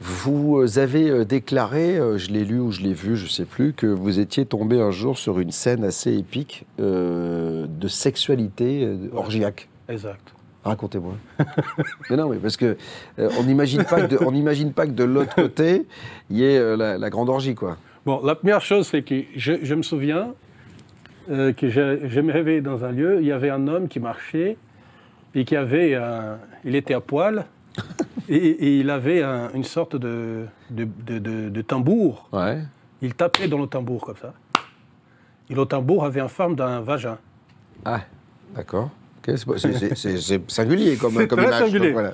Vous avez déclaré, je l'ai lu ou je l'ai vu, je ne sais plus, que vous étiez tombé un jour sur une scène assez épique de sexualité orgiaque. Exact. Racontez-moi. Mais non, mais parce que on n'imagine pas que de l'autre côté, il y ait la grande orgie, quoi. Bon, la première chose, c'est que je me souviens que je me réveillais dans un lieu, il y avait un homme qui marchait et qui avait il était à poil. Et il avait une sorte de tambour. Ouais. Il tapait dans le tambour comme ça. Et le tambour avait en forme d'un vagin. Ah, d'accord. Okay, c'est singulier comme très image. Singulier. Donc, voilà.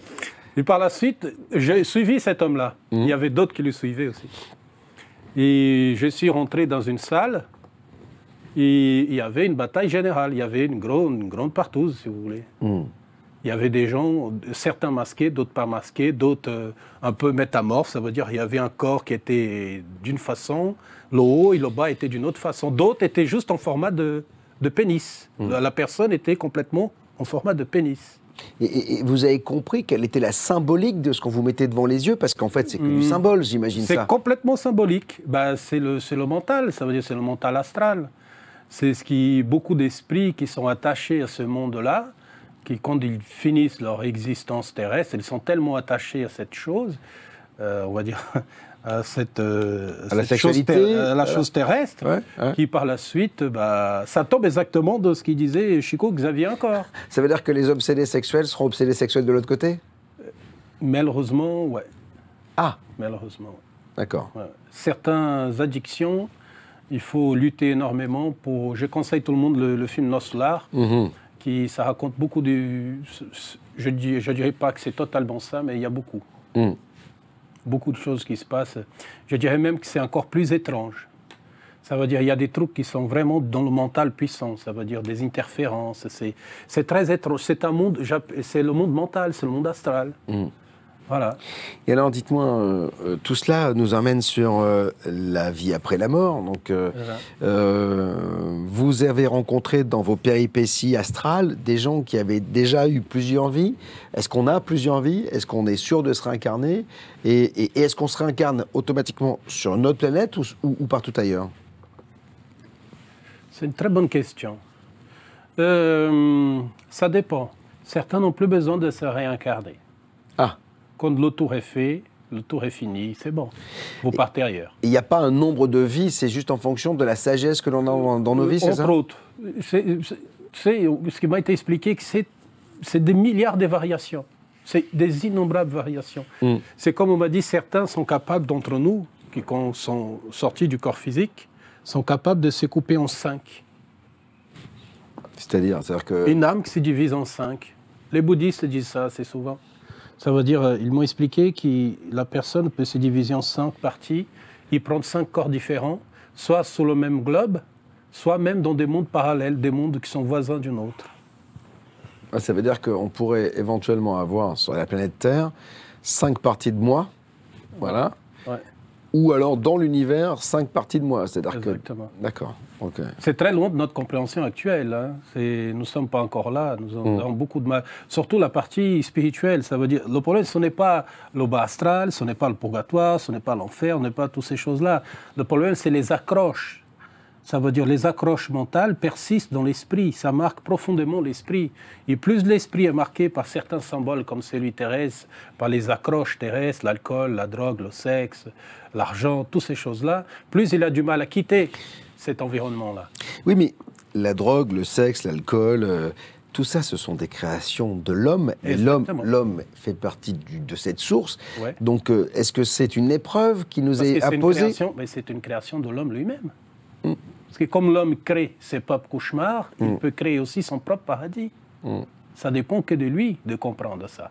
Et par la suite, j'ai suivi cet homme-là. Il y avait d'autres qui le suivaient aussi. Et je suis rentré dans une salle. Et il y avait une bataille générale. Il y avait une grande partouze, si vous voulez. Il y avait des gens, certains masqués, d'autres pas masqués, d'autres un peu métamorphes. Ça veut dire qu'il y avait un corps qui était d'une façon, le haut et le bas étaient d'une autre façon. D'autres étaient juste en format de pénis. La personne était complètement en format de pénis. Et vous avez compris quelle était la symbolique de ce qu'on vous mettait devant les yeux? Parce qu'en fait, c'est que du symbole, j'imagine ça. C'est complètement symbolique. Bah, c'est le mental, ça veut dire c'est le mental astral. C'est ce qui, beaucoup d'esprits qui sont attachés à ce monde-là, qui, quand ils finissent leur existence terrestre, ils sont tellement attachés à cette chose, on va dire, à la sexualité, la chose terrestre, qui par la suite, bah, ça tombe exactement de ce qu'il disait Chico Xavier encore. Ça veut dire que les obsédés sexuels seront obsédés sexuels de l'autre côté? Malheureusement, ouais. Ah, malheureusement. Ouais. D'accord. Ouais. Certaines addictions, il faut lutter énormément pour... Je conseille tout le monde le film Noslar, qui ça raconte beaucoup de... Je dirais pas que c'est totalement ça, mais il y a beaucoup. Beaucoup de choses qui se passent. Je dirais même que c'est encore plus étrange. Ça veut dire qu'il y a des trucs qui sont vraiment dans le mental puissant. Ça veut dire des interférences. C'est très étrange. C'est un monde, c'est le monde mental, c'est le monde astral. Voilà. Et alors, dites-moi, tout cela nous emmène sur la vie après la mort. Donc, vous avez rencontré dans vos péripéties astrales des gens qui avaient déjà eu plusieurs vies. Est-ce qu'on a plusieurs vies? Est-ce qu'on est sûr de se réincarner? Et est-ce qu'on se réincarne automatiquement sur notre planète ou partout ailleurs? C'est une très bonne question. Ça dépend. Certains n'ont plus besoin de se réincarner. Ah. Quand le tour est fait, le tour est fini, c'est bon. Vous partez ailleurs. Il n'y a pas un nombre de vies, c'est juste en fonction de la sagesse que l'on a dans nos vies, c'est ça? Entre autres. Ce qui m'a été expliqué, que c'est des milliards de variations. C'est des innombrables variations. C'est comme on m'a dit, certains sont capables d'entre nous, qui quand sont sortis du corps physique, sont capables de se couper en 5. C'est-à-dire que... Une âme qui se divise en 5. Les bouddhistes disent ça assez souvent. Ça veut dire, ils m'ont expliqué que la personne peut se diviser en 5 parties, y prendre 5 corps différents, soit sur le même globe, soit même dans des mondes parallèles, des mondes qui sont voisins d'une autre. Ah, ça veut dire qu'on pourrait éventuellement avoir sur la planète Terre 5 parties de moi, voilà. Ouais. Ou alors dans l'univers 5 parties de moi, c'est-à-dire que... Exactement. D'accord. Okay. C'est très loin de notre compréhension actuelle. Hein. Nous ne sommes pas encore là. Nous avons beaucoup de mal. Surtout la partie spirituelle. Ça veut dire, le problème, ce n'est pas le bas astral, ce n'est pas le purgatoire, ce n'est pas l'enfer, ce n'est pas toutes ces choses-là. Le problème, c'est les accroches. Ça veut dire les accroches mentales persistent dans l'esprit. Ça marque profondément l'esprit. Et plus l'esprit est marqué par certains symboles comme celui terrestre, par les accroches terrestres, l'alcool, la drogue, le sexe, l'argent, toutes ces choses-là, plus il a du mal à quitter cet environnement-là. Oui, mais la drogue, le sexe, l'alcool, tout ça, ce sont des créations de l'homme. Et l'homme fait partie de cette source. Ouais. Donc, est-ce que c'est une épreuve qui nous est imposée? C'est une création de l'homme lui-même. Parce que comme l'homme crée ses propres cauchemars, il peut créer aussi son propre paradis. Ça dépend que de lui de comprendre ça.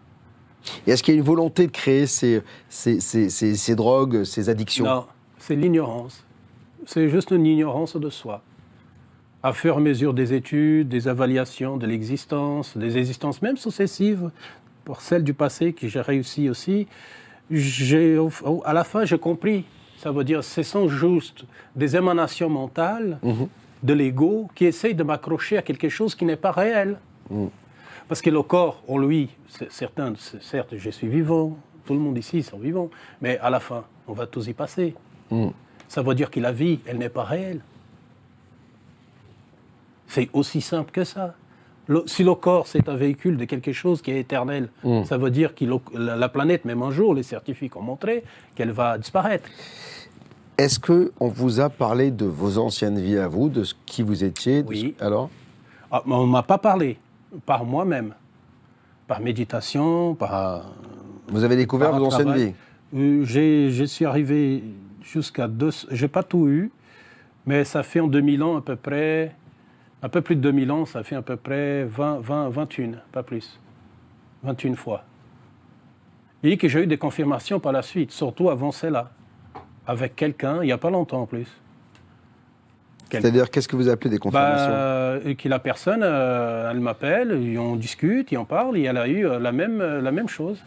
Et est-ce qu'il y a une volonté de créer ces drogues, ces addictions? Non, c'est l'ignorance. C'est juste une ignorance de soi. À fur et à mesure des études, des évaluations de l'existence, des existences même successives, pour celles du passé que j'ai réussi aussi, à la fin j'ai compris. Ça veut dire que ce sont juste des émanations mentales de l'ego qui essayent de m'accrocher à quelque chose qui n'est pas réel. Parce que le corps, en lui, certes, je suis vivant, tout le monde ici sont vivants, mais à la fin, on va tous y passer. Ça veut dire que la vie, elle n'est pas réelle. C'est aussi simple que ça. Si le corps, c'est un véhicule de quelque chose qui est éternel, ça veut dire que la planète, même un jour, les scientifiques ont montré qu'elle va disparaître. Est-ce qu'on vous a parlé de vos anciennes vies à vous, de ce qui vous étiez? Oui. Alors on ne m'a pas parlé, par moi-même, par méditation, par... Vous avez découvert vos anciennes vies? Je suis arrivé jusqu'à 2... Je n'ai pas tout eu, mais ça fait en 2000 ans à peu près... Un peu plus de 2000 ans, ça fait à peu près 21, pas plus. 21 fois. Et que j'ai eu des confirmations par la suite, surtout avant celle-là. Avec quelqu'un, il n'y a pas longtemps en plus. C'est-à-dire, qu'est-ce que vous appelez des confirmations? Que la personne, elle m'appelle, on discute, on parle, et elle a eu la même chose.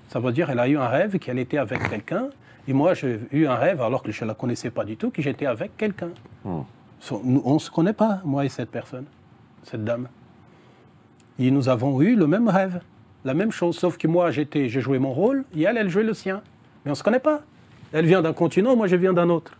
Ça veut dire qu'elle a eu un rêve qu'elle était avec quelqu'un, et moi j'ai eu un rêve, alors que je ne la connaissais pas du tout, que j'étais avec quelqu'un. On ne se connaît pas, moi et cette personne, cette dame. Et nous avons eu le même rêve, la même chose. Sauf que moi, j'ai joué mon rôle et elle jouait le sien. Mais on ne se connaît pas. Elle vient d'un continent, moi je viens d'un autre.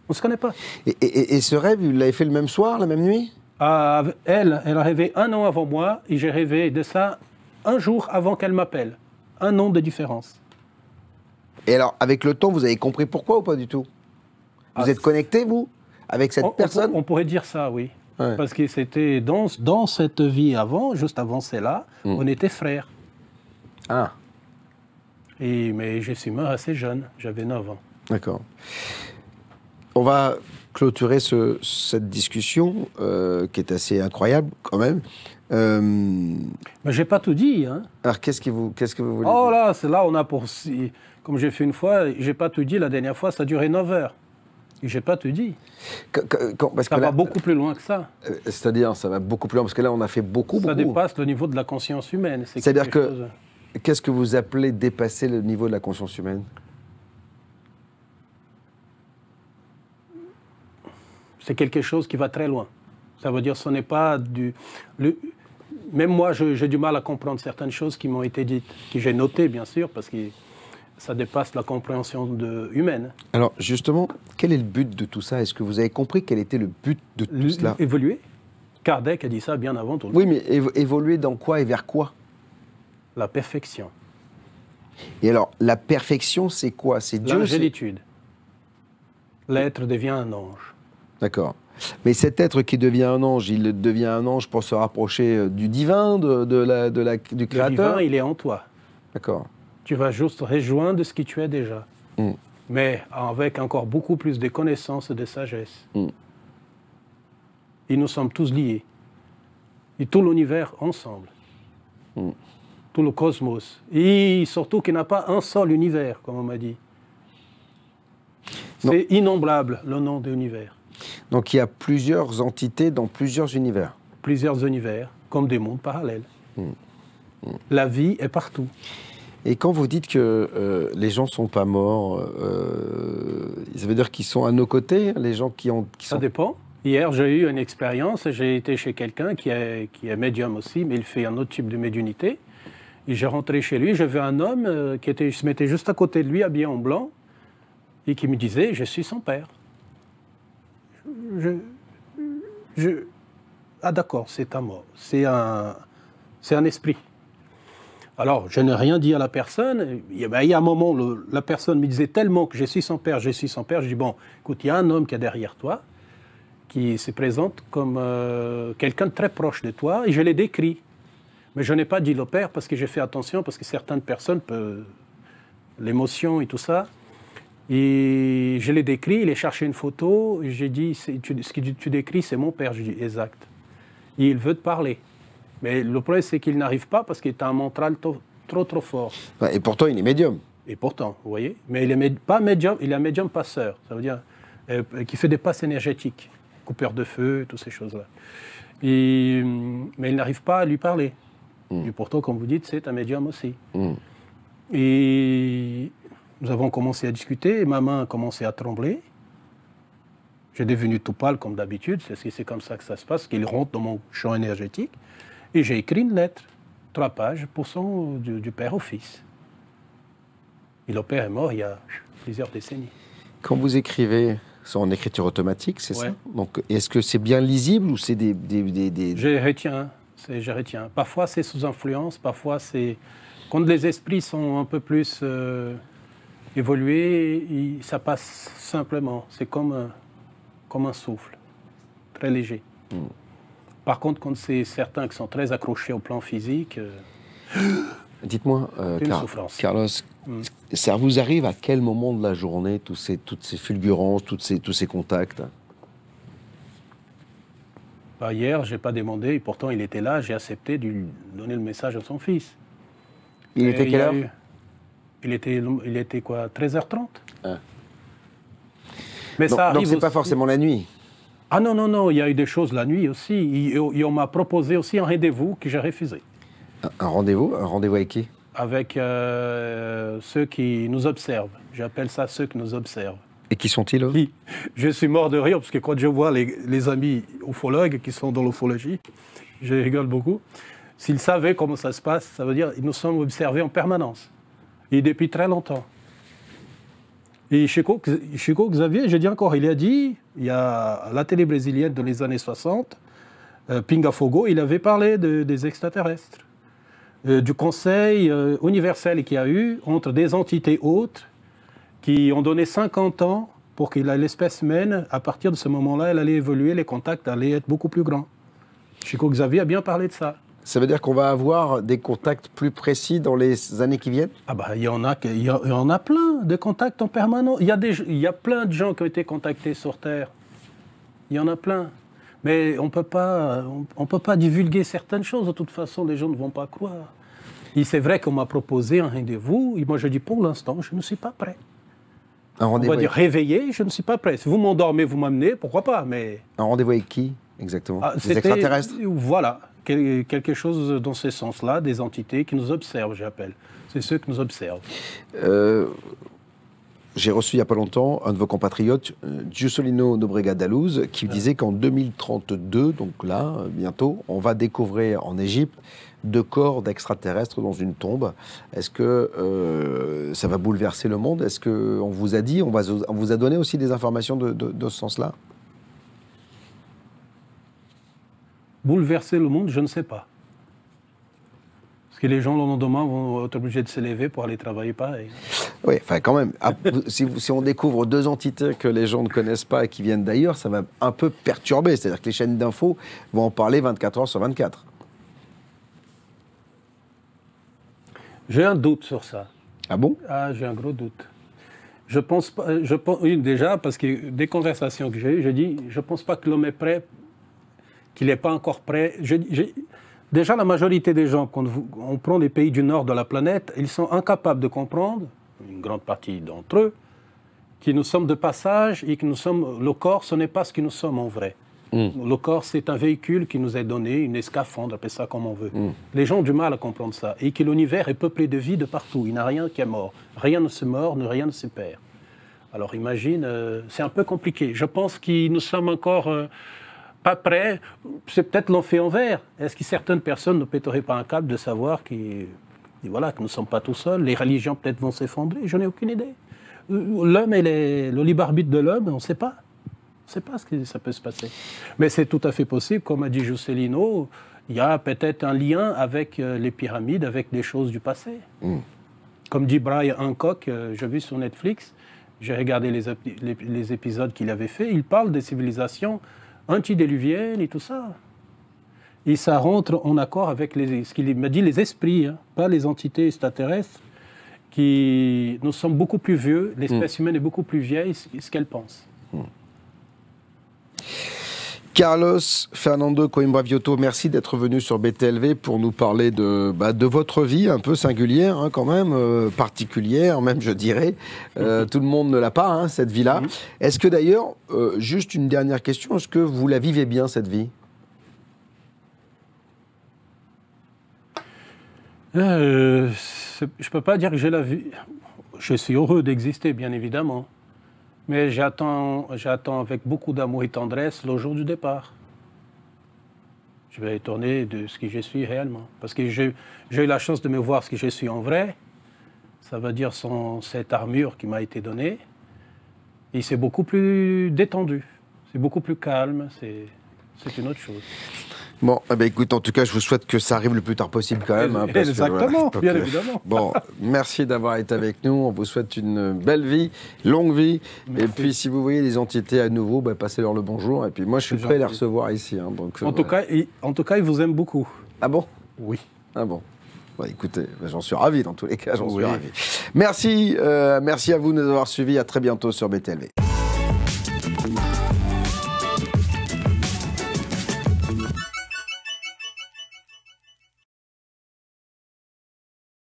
On ne se connaît pas. Et ce rêve, vous l'avez fait le même soir, la même nuit? Elle a rêvé 1 an avant moi et j'ai rêvé de ça 1 jour avant qu'elle m'appelle. 1 an de différence. Et alors, avec le temps, vous avez compris pourquoi ou pas du tout? Vous êtes connecté, vous, avec cette personne? On pourrait dire ça, oui. Ouais. Parce que c'était dans cette vie avant, juste avant celle-là, on était frères. Ah, Mais je suis mort assez jeune, j'avais 9 ans. d'accord. On va clôturer cette discussion, qui est assez incroyable, quand même. Mais j'ai pas tout dit, hein. Alors, qu'est-ce que vous voulez Oh dire? là, c'est là on a comme j'ai fait une fois, j'ai pas tout dit la dernière fois, ça a duré 9 heures. Et j'ai pas tout dit. Parce Ça que va là, beaucoup plus loin que ça. c'est-à-dire, ça va beaucoup plus loin, parce que là, on a fait beaucoup. Ça dépasse le niveau de la conscience humaine. C'est-à-dire quelque chose. Qu'est-ce que vous appelez dépasser le niveau de la conscience humaine? C'est quelque chose qui va très loin. Ça veut dire que ce n'est pas Même moi, j'ai du mal à comprendre certaines choses qui m'ont été dites, que j'ai notées, bien sûr, parce que ça dépasse la compréhension humaine. Alors, justement, quel est le but de tout ça? Est-ce que vous avez compris quel était le but de tout cela? Évoluer. Kardec a dit ça bien avant tout le monde. Oui, mais évoluer dans quoi et vers quoi? La perfection. Et alors, la perfection, c'est quoi? C'est Dieu? L'angélitude. L'être devient un ange. D'accord. Mais cet être qui devient un ange, il devient un ange pour se rapprocher du divin, du Créateur? Le divin, il est en toi. D'accord. Tu vas juste rejoindre ce que tu es déjà. Mais avec encore beaucoup plus de connaissances et de sagesse. Et nous sommes tous liés. Et tout l'univers ensemble. Tout le cosmos. Et surtout qu'il n'y a pas un seul univers, comme on m'a dit. C'est innombrable, le nom de l'univers. Donc il y a plusieurs entités dans plusieurs univers. Plusieurs univers, comme des mondes parallèles. La vie est partout. Et quand vous dites que les gens ne sont pas morts, ça veut dire qu'ils sont à nos côtés, les gens qui sont... Ça dépend. Hier, j'ai eu une expérience, j'ai été chez quelqu'un qui est médium aussi, mais il fait un autre type de médiumnité. Et j'ai rentré chez lui, j'ai vu un homme qui se mettait juste à côté de lui, habillé en blanc, et qui me disait « Je suis son père ». Ah d'accord, c'est un mot, c'est un esprit. Alors, je n'ai rien dit à la personne. Il y a un moment, la personne me disait tellement que je suis son père, je suis son père. Je dis, bon, écoute, il y a un homme qui est derrière toi, qui se présente comme quelqu'un de très proche de toi, et je l'ai décrit. Mais je n'ai pas dit le père parce que j'ai fait attention, parce que certaines personnes peuvent... L'émotion et tout ça. Et je l'ai décrit, il a cherché une photo, et j'ai dit, ce que tu décris, c'est mon père. Je dis, exact. Et il veut te parler. Mais le problème, c'est qu'il n'arrive pas parce qu'il est un mental trop fort. Et pourtant, il est médium. Et pourtant, vous voyez. Mais il n'est pas médium, il est un médium passeur. Ça veut dire qui fait des passes énergétiques, coupeur de feu, toutes ces choses-là. Mais il n'arrive pas à lui parler. Et pourtant, comme vous dites, c'est un médium aussi. Et nous avons commencé à discuter, et ma main a commencé à trembler. J'ai devenu tout pâle comme d'habitude, c'est comme ça que ça se passe, qu'il rentre dans mon champ énergétique. Et j'ai écrit une lettre, 3 pages, du père au fils. Et le père est mort il y a plusieurs décennies. Quand vous écrivez, c'est en écriture automatique, c'est ça? Donc, est-ce que c'est bien lisible ou c'est des... Je retiens. Parfois c'est sous influence, parfois c'est... Quand les esprits sont un peu plus évolués, ça passe simplement. C'est comme un souffle, très léger. Par contre, quand c'est certains qui sont très accrochés au plan physique... Dites-moi, Carlos, ça vous arrive à quel moment de la journée, toutes ces fulgurances, tous ces contacts? Hier, je n'ai pas demandé, et pourtant il était là, j'ai accepté de lui donner le message à son fils. Il était quelle heure? Il était quoi, 13h30. Mais ça arrive donc c'est pas forcément la nuit? Ah non, il y a eu des choses la nuit aussi. Et on m'a proposé aussi un rendez-vous que j'ai refusé. Un rendez-vous? Un rendez-vous avec qui? Avec ceux qui nous observent. J'appelle ça ceux qui nous observent. Et qui sont-ils, eux? Je suis mort de rire, parce que quand je vois les amis ufologues qui sont dans l'ufologie, je rigole beaucoup. S'ils savaient comment ça se passe, ça veut dire qu'ils nous sommes observés en permanence. Et depuis très longtemps. Et Chico Xavier, je dis encore, il a dit, il y a à la télé brésilienne dans les années 60, Pinga Fogo, il avait parlé des extraterrestres. Du conseil universel qu'il y a eu entre des entités autres qui ont donné 50 ans pour que l'espèce humaine, à partir de ce moment-là, elle allait évoluer, les contacts allaient être beaucoup plus grands. Chico Xavier a bien parlé de ça. Ça veut dire qu'on va avoir des contacts plus précis dans les années qui viennent? Ah bah, il y en a plein de contacts en permanence. Il y a plein de gens qui ont été contactés sur Terre. Il y en a plein. Mais on peut pas divulguer certaines choses. De toute façon, les gens ne vont pas croire. Et c'est vrai qu'on m'a proposé un rendez-vous. Et moi, je dis, pour l'instant, je ne suis pas prêt. Un rendez-vous? On va dire réveillé, je ne suis pas prêt. Si vous m'endormez, vous m'amenez, pourquoi pas, mais... Un rendez-vous avec qui, exactement? Des extraterrestres? Voilà, quelque chose dans ce sens-là, des entités qui nous observent, j'appelle. C'est ceux qui nous observent. J'ai reçu il n'y a pas longtemps un de vos compatriotes, Juscelino Nóbrega da Luz, qui disait qu'en 2032, donc là, bientôt, on va découvrir en Égypte 2 corps d'extraterrestres dans une tombe. Est-ce que ça va bouleverser le monde? Est-ce qu'on vous a dit, on vous a donné aussi des informations de ce sens-là? Bouleverser le monde, je ne sais pas. Parce que les gens, le lendemain, vont être obligés de se lever pour aller travailler pareil. Oui, enfin quand même, si on découvre 2 entités que les gens ne connaissent pas et qui viennent d'ailleurs, ça va un peu perturber. C'est-à-dire que les chaînes d'infos vont en parler 24 heures sur 24. J'ai un doute sur ça. Ah bon? Ah, j'ai un gros doute. Je pense pas. Oui, déjà, parce que des conversations que j'ai eues, je dis, je pense pas que l'homme est prêt, qu'il n'est pas encore prêt. Déjà, la majorité des gens, quand on prend les pays du nord de la planète, ils sont incapables de comprendre, une grande partie d'entre eux, que nous sommes de passage et que le corps, ce n'est pas ce que nous sommes en vrai. Le corps, c'est un véhicule qui nous est donné, une escaphandre, appelle ça comme on veut. Les gens ont du mal à comprendre ça. Et que l'univers est peuplé de vie de partout. Il n'y a rien qui est mort. Rien ne se meurt, rien ne se perd. Alors imagine, c'est un peu compliqué. Je pense que nous sommes encore pas prêts. C'est peut-être l'on fait en vert. Est-ce que certaines personnes ne pèteraient pas un câble de savoir que nous ne sommes pas tout seuls? Les religions peut-être vont s'effondrer. Je n'ai aucune idée. L'homme et le libre arbitre de l'homme, on ne sait pas. On ne sait pas ce que ça peut se passer. Mais c'est tout à fait possible, comme a dit Juscelino, il y a peut-être un lien avec les pyramides, avec des choses du passé. Comme dit Brian Hancock, j'ai vu sur Netflix, j'ai regardé les épisodes qu'il avait fait, il parle des civilisations antidéluviennes et tout ça. Et ça rentre en accord avec ce qu'il m'a dit, les esprits, pas les entités extraterrestres, qui nous sommes beaucoup plus vieux, l'espèce humaine est beaucoup plus vieille, ce qu'elle pense. Carlos Fernando Coimbra Vioto, merci d'être venu sur BTLV pour nous parler de votre vie un peu singulière, quand même, particulière même, je dirais. Tout le monde ne l'a pas, cette vie-là. Est-ce que d'ailleurs, juste une dernière question, est-ce que vous la vivez bien, cette vie? Je ne peux pas dire que j'ai la vie. Je suis heureux d'exister, bien évidemment. Mais j'attends avec beaucoup d'amour et tendresse le jour du départ. Je vais étonner de ce que je suis réellement. Parce que j'ai eu la chance de me voir ce que je suis en vrai. Ça veut dire sans cette armure qui m'a été donnée. Et c'est beaucoup plus détendu. C'est beaucoup plus calme. C'est une autre chose. Bon, écoute, en tout cas, je vous souhaite que ça arrive le plus tard possible quand même. Exactement, bien évidemment. Bon, merci d'avoir été avec nous. On vous souhaite une belle vie, longue vie. Merci. Et puis, si vous voyez des entités à nouveau, passez-leur le bonjour. Et puis, moi, je suis prêt à les recevoir ici. Donc, en tout cas, ils vous aiment beaucoup. Ah bon? Oui. Ah bon? Écoutez, j'en suis ravi dans tous les cas. J'en suis ravi. Merci à vous de nous avoir suivis. À très bientôt sur BTLV.